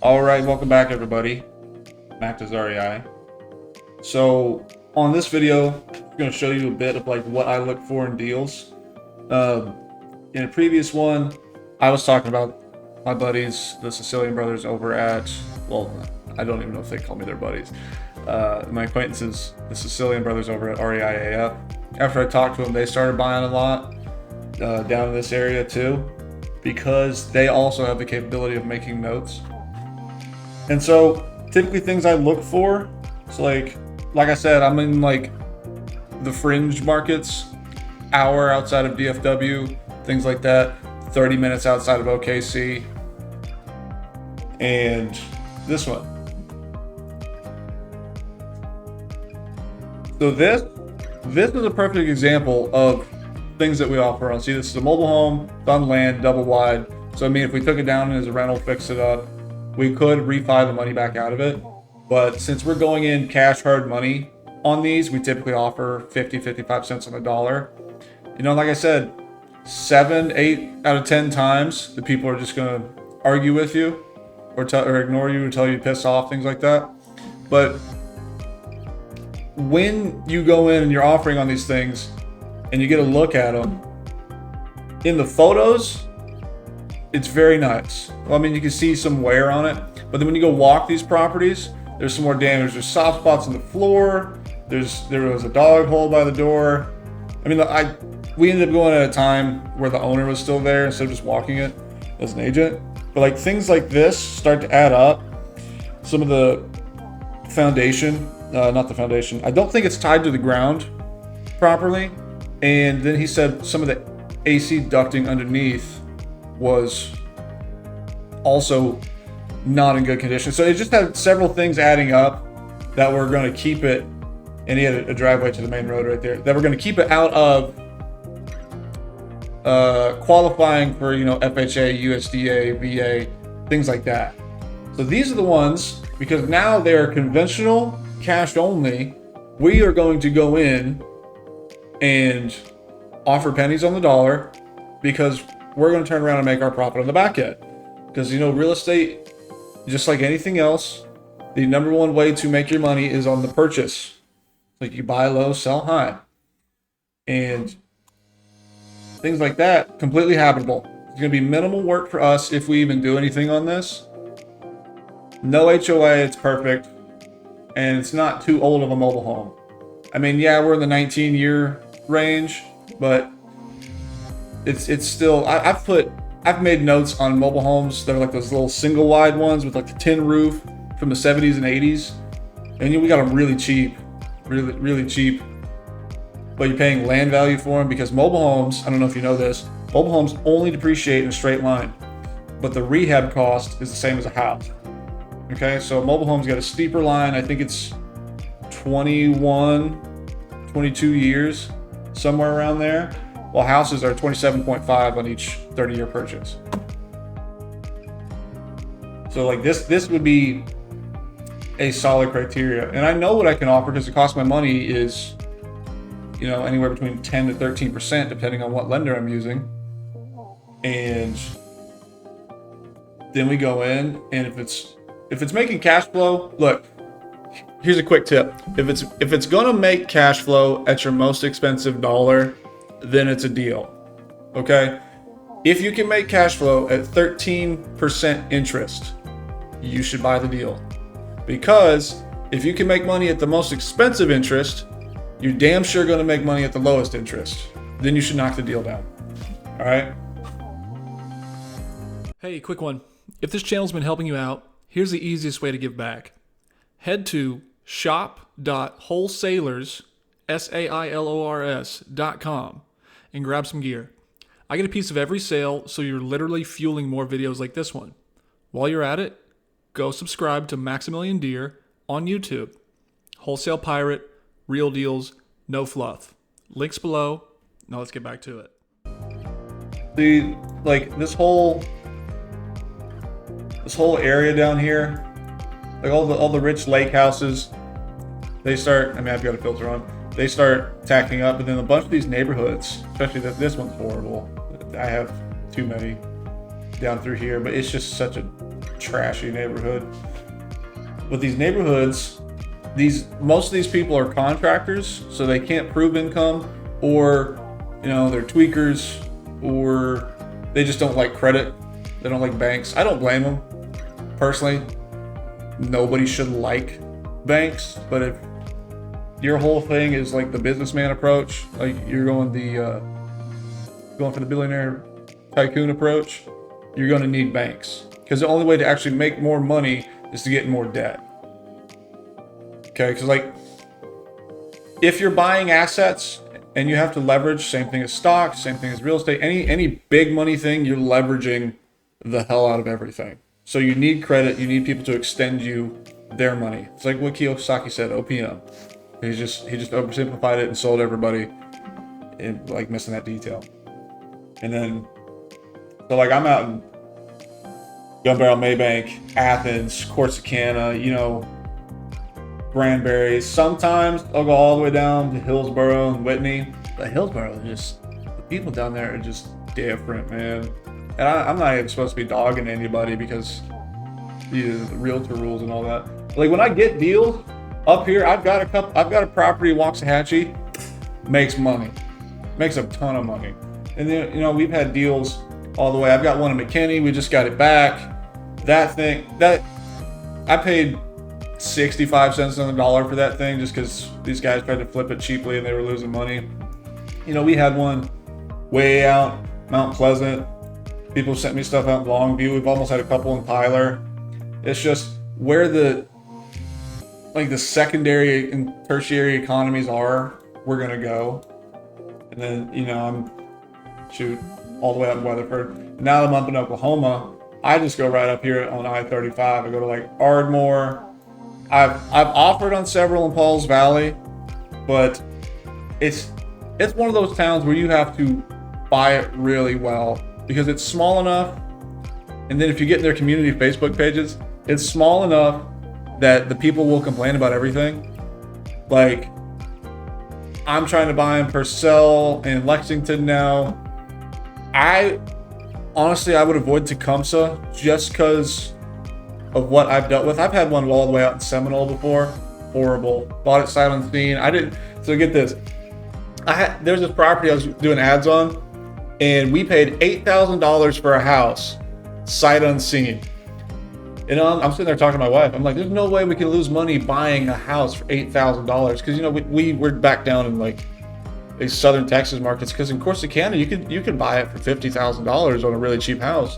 All right, welcome back, everybody. Mac to REI. So on this video, I'm going to show you a bit of like what I look for in deals. In a previous one, I was talking about my buddies, the Sicilian brothers over at, well, I don't even know if they call me their buddies. My acquaintances, the Sicilian brothers over at REIAF. After I talked to them, they started buying a lot down in this area too, because they also have the capability of making notes. And so typically things I look for, so like I said, I'm in like the fringe markets, hour outside of DFW, things like that, 30 minutes outside of OKC, and this one. So this is a perfect example of things that we offer on. See, this is a mobile home, it's on land, double wide. So I mean, if we took it down as a rental, fix it up, we could refi the money back out of it. But since we're going in cash hard money on these, we typically offer 55 cents on the dollar. You know, like I said, 7, 8 out of 10 times, the people are just going to argue with you or ignore you or tell you to piss off, things like that. But when you go in and you're offering on these things and you get a look at them, in the photos, it's very nice. Well, I mean, you can see some wear on it, but then when you go walk these properties, there's some more damage. There's soft spots in the floor. There was a dog hole by the door. I mean, we ended up going at a time where the owner was still there instead of just walking it as an agent. But like things like this start to add up. Some of the foundation, not the foundation, I don't think it's tied to the ground properly. And then he said some of the AC ducting underneath was also not in good condition. So it just had several things adding up that were going to keep it, and he had a driveway to the main road right there, that were going to keep it out of qualifying for, you know, FHA, USDA, VA, things like that. So these are the ones, because now they're conventional, cash only, we are going to go in and offer pennies on the dollar, because we're going to turn around and make our profit on the back end. Because, you know, real estate, just like anything else, the number one way to make your money is on the purchase. Like you buy low, sell high. And things like that, completely habitable. It's going to be minimal work for us if we even do anything on this. No HOA, it's perfect. And it's not too old of a mobile home. I mean, yeah, we're in the 19-year range, but it's still, I've made notes on mobile homes that are like those little single wide ones with like the tin roof from the 70s and 80s. And you know, we got them really cheap, really cheap. But you're paying land value for them, because mobile homes, I don't know if you know this, mobile homes only depreciate in a straight line. But the rehab cost is the same as a house. Okay, so a mobile home's got a steeper line. I think it's 21, 22 years, somewhere around there. While houses are 27.5 on each 30-year purchase. So like this would be a solid criteria. And I know what I can offer, because the cost of my money is, you know, anywhere between 10 to 13%, depending on what lender I'm using. And then we go in, and if it's making cash flow, look, here's a quick tip. If it's gonna make cash flow at your most expensive dollar, then it's a deal. Okay? If you can make cash flow at 13% interest, you should buy the deal. Because if you can make money at the most expensive interest, you're damn sure going to make money at the lowest interest. Then you should knock the deal down. All right? Hey, quick one. If this channel's been helping you out, here's the easiest way to give back. Head to shop.wholesalers, SAILORS.com, and grab some gear. I get a piece of every sale, so you're literally fueling more videos like this one. While you're at it, go subscribe to Maximilian Deer on YouTube. Wholesale Pirate, real deals, no fluff. Links below. Now let's get back to it. See, like this whole area down here, like all the rich lake houses, they start, I mean, I've got a filter on, they start tacking up, and then a bunch of these neighborhoods, especially this one's horrible. I have too many down through here, but it's just such a trashy neighborhood. But these neighborhoods, most of these people are contractors, so they can't prove income, or they're tweakers, or they just don't like credit. They don't like banks. I don't blame them. Personally, nobody should like banks, but if your whole thing is like the businessman approach, like you're going for the billionaire tycoon approach, you're going to need banks, because the only way to actually make more money is to get more debt. Okay, because like if you're buying assets and you have to leverage, same thing as stocks, same thing as real estate, any big money thing, you're leveraging the hell out of everything. So you need credit, you need people to extend you their money. It's like what Kiyosaki said, OPM. He just oversimplified it and sold everybody, in like missing that detail. And then, so like I'm out in Gun Barrel, Maybank, Athens, Corsicana, Granbury. Sometimes I'll go all the way down to Hillsborough and Whitney. But Hillsborough, the people down there are just different, man. And I'm not even supposed to be dogging anybody because the realtor rules and all that. Like when I get deals up here, I've got a property in Waxahachie, makes a ton of money. And then we've had deals all the way. I've got one in McKinney. We just got it back. That I paid 65 cents on the dollar for that thing just because these guys tried to flip it cheaply and they were losing money. We had one way out Mount Pleasant. People sent me stuff out in Longview. We've almost had a couple in Tyler. It's just where the secondary and tertiary economies are, we're gonna go. And then I'm all the way out in Weatherford. Now that I'm up in Oklahoma, I just go right up here on I-35. I go to like Ardmore. I've offered on several in Pauls Valley, but it's one of those towns where you have to buy it really well because it's small enough. And then if you get in their community Facebook pages, it's small enough that the people will complain about everything. Like I'm trying to buy in Purcell and Lexington now. I would avoid Tecumseh just because of what I've dealt with. I've had one all the way out in Seminole before. Horrible. Bought it sight unseen. So get this. There's this property I was doing ads on, and we paid $8,000 for a house, sight unseen. I'm sitting there talking to my wife. I'm like, there's no way we can lose money buying a house for $8,000 because we're back down in like these southern Texas markets, because in Corsicana you could buy it for $50,000 on a really cheap house.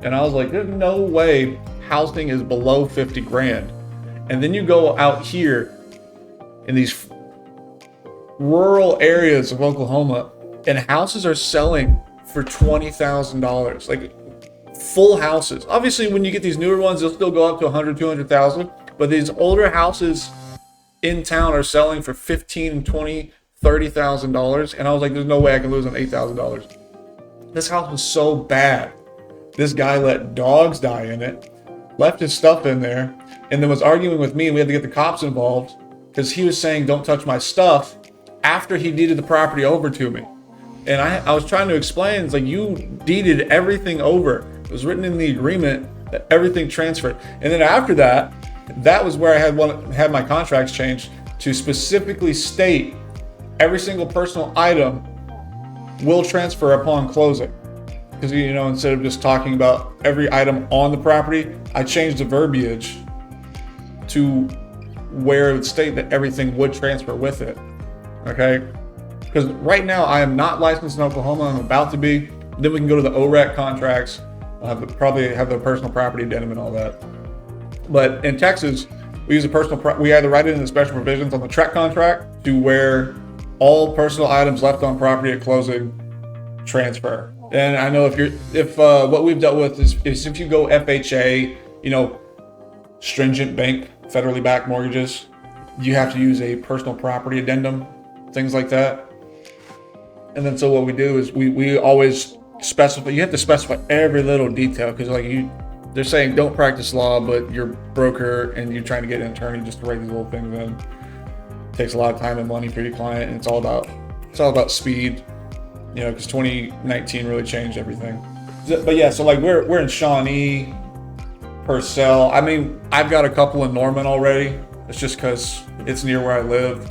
And I was like, there's no way housing is below 50 grand. And then you go out here in these rural areas of Oklahoma and houses are selling for $20,000, like full houses. Obviously when you get these newer ones, they'll still go up to 100, 200,000, but these older houses in town are selling for $15,000 and $20,000, $30,000. And I was like, there's no way I can lose on $8,000. This house was so bad. This guy let dogs die in it, left his stuff in there, and then was arguing with me, and we had to get the cops involved because he was saying, don't touch my stuff, after he deeded the property over to me. And I was trying to explain, it's like, you deeded everything over. It was written in the agreement that everything transferred. And then after that, that was where I had my contracts changed to specifically state every single personal item will transfer upon closing. Because, instead of just talking about every item on the property, I changed the verbiage to where it would state that everything would transfer with it. Okay? Because right now I am not licensed in Oklahoma. I'm about to be. Then we can go to the OREC contracts. I'll probably have the personal property addendum and all that. But in Texas, we use we either write it in the special provisions on the TREC contract to where all personal items left on property at closing transfer. And I know if what we've dealt with is if you go FHA, stringent bank, federally backed mortgages, you have to use a personal property addendum, things like that. And then so what we do is we always specify, you have to specify every little detail, because they're saying don't practice law, but you're a broker and you're trying to get an attorney just to write these little things in. It takes a lot of time and money for your client, and it's all about speed. Because 2019 really changed everything. But yeah, so like we're in Shawnee, per cell. I mean, I've got a couple in Norman already. It's just because it's near where I live.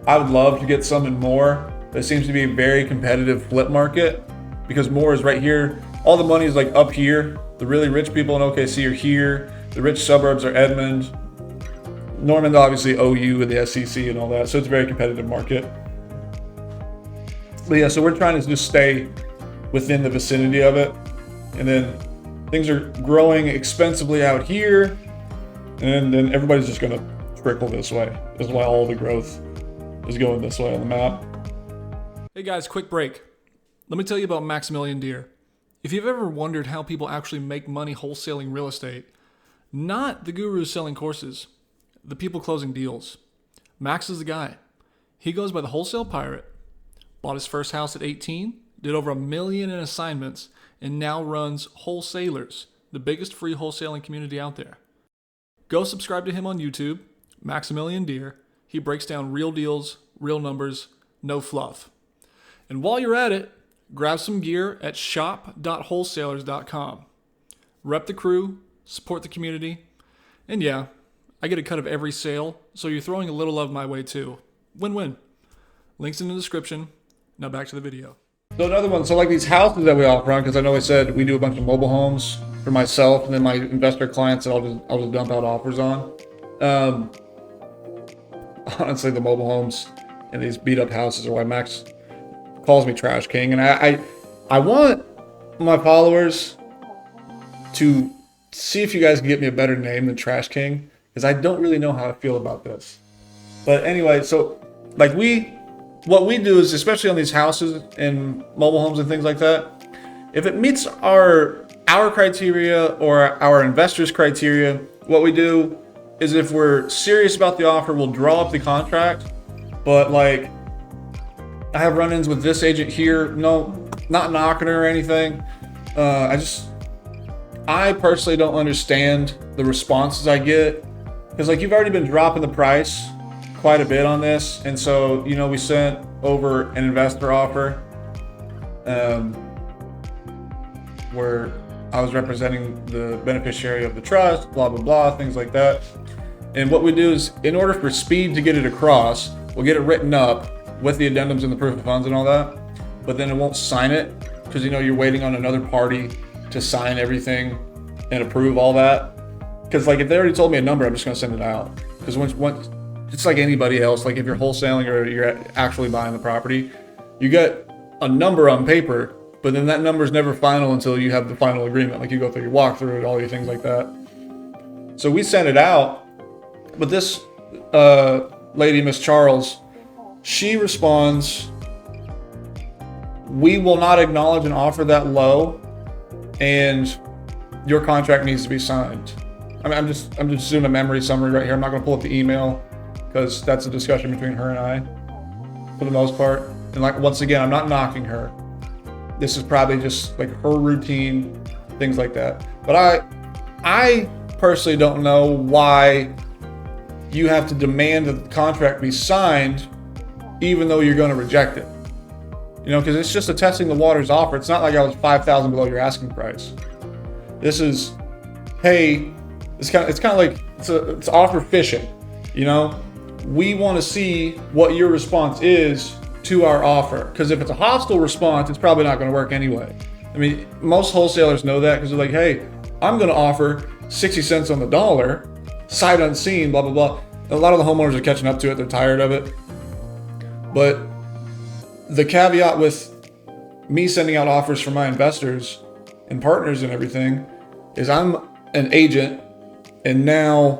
I would love to get some in Moore. There seems to be a very competitive flip market because Moore is right here. All the money is like up here. The really rich people in OKC are here. The rich suburbs are Edmond. Norman, obviously OU and the SEC and all that. So it's a very competitive market. But yeah, so we're trying to just stay within the vicinity of it. And then things are growing expensively out here. And then everybody's just gonna trickle this way. That's why all the growth is going this way on the map. Hey guys, quick break. Let me tell you about Maximilian Deer. If you've ever wondered how people actually make money wholesaling real estate, not the gurus selling courses, the people closing deals. Max is the guy. He goes by the Wholesale Pirate, bought his first house at 18, did over $1 million in assignments, and now runs Wholesalers, the biggest free wholesaling community out there. Go subscribe to him on YouTube, Maximilian Deer. He breaks down real deals, real numbers, no fluff. And while you're at it, grab some gear at shop.wholesalers.com. Rep the crew, support the community, and yeah, I get a cut of every sale, so you're throwing a little love my way too. Win-win. Links in the description. Now back to the video. So another one, so like these houses that we offer on, because I know I said we do a bunch of mobile homes for myself and then my investor clients that I'll just dump out offers on. Honestly, the mobile homes and these beat up houses are why Max calls me Trash King. And I want my followers to see if you guys can get me a better name than Trash King, because I don't really know how I feel about this. But anyway, so like what we do is, especially on these houses and mobile homes and things like that, if it meets our criteria or our investors' criteria, what we do is if we're serious about the offer, we'll draw up the contract. But like, I have run-ins with this agent here. No, not knocking her or anything. I personally don't understand the responses I get, because like you've already been dropping the price quite a bit on this, and so you know we sent over an investor offer where I was representing the beneficiary of the trust, blah blah blah, things like that. And what we do is, in order for speed to get it across, we'll get it written up with the addendums and the proof of funds and all that, but then it won't sign it because you know you're waiting on another party to sign everything and approve all that. Because like if they already told me a number, I'm just gonna send it out. Because once it's like anybody else, like if you're wholesaling or you're actually buying the property, you get a number on paper, but then that number is never final until you have the final agreement. Like you go through your walkthrough and all your things like that. So we sent it out, but this lady, Miss Charles, she responds, "We will not acknowledge an offer that low, and your contract needs to be signed." I mean, I'm just doing a memory summary right here. I'm not going to pull up the email because that's a discussion between her and I, for the most part. And like once again, I'm not knocking her. This is probably just like her routine, things like that. But I personally don't know why you have to demand that the contract be signed even though you're going to reject it. You know, because it's just a testing the waters offer. It's not like I was $5,000 below your asking price. This is, hey, it's kind of like it's offer fishing. You know, we want to see what your response is to our offer. Because if it's a hostile response, it's probably not going to work anyway. I mean, most wholesalers know that because they're like, hey, I'm going to offer 60 cents on the dollar, sight unseen, blah blah blah. A lot of the homeowners are catching up to it. They're tired of it. But the caveat with me sending out offers for my investors and partners and everything is I'm an agent, and now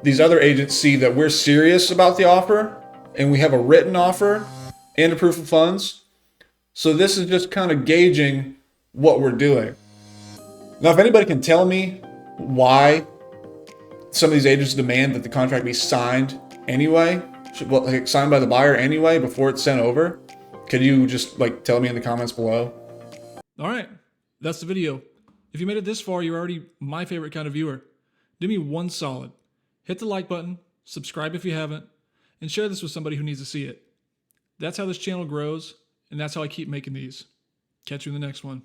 these other agents see that we're serious about the offer and we have a written offer and a proof of funds. So this is just kind of gauging what we're doing. Now, if anybody can tell me why some of these agents demand that the contract be signed anyway, like signed by the buyer anyway before it's sent over, could you just like tell me in the comments below? All right, that's the video. If you made it this far, you're already my favorite kind of viewer. Do me one solid. Hit the like button, subscribe if you haven't, and share this with somebody who needs to see it. That's how this channel grows, and that's how I keep making these. Catch you in the next one.